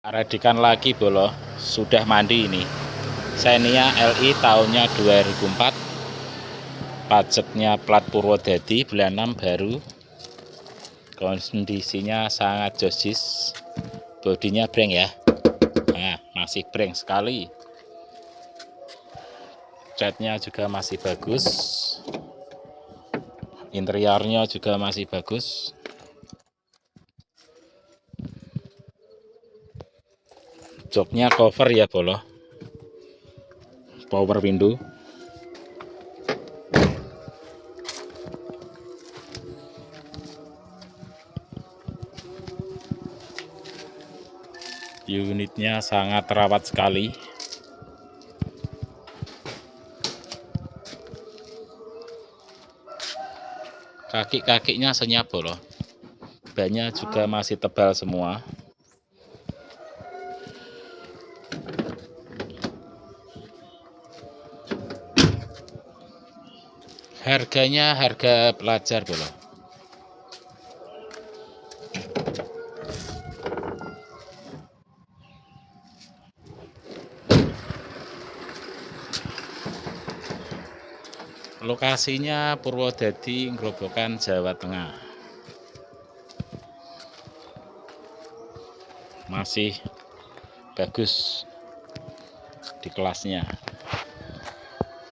Redikan lagi bolo, sudah mandi ini. Xenia LI tahunnya 2004. Pajaknya plat Purwodadi, bulan 6 baru. Kondisinya sangat josis. Bodinya breng ya. Nah, masih breng sekali. Catnya juga masih bagus. Interiornya juga masih bagus. Joknya cover ya bolo, power window. Unitnya sangat terawat sekali. Kaki-kakinya senyap bolo, bannya juga masih tebal semua. Harganya harga pelajar bolo. Lokasinya Purwodadi, Grobogan, Jawa Tengah. Masih bagus di kelasnya.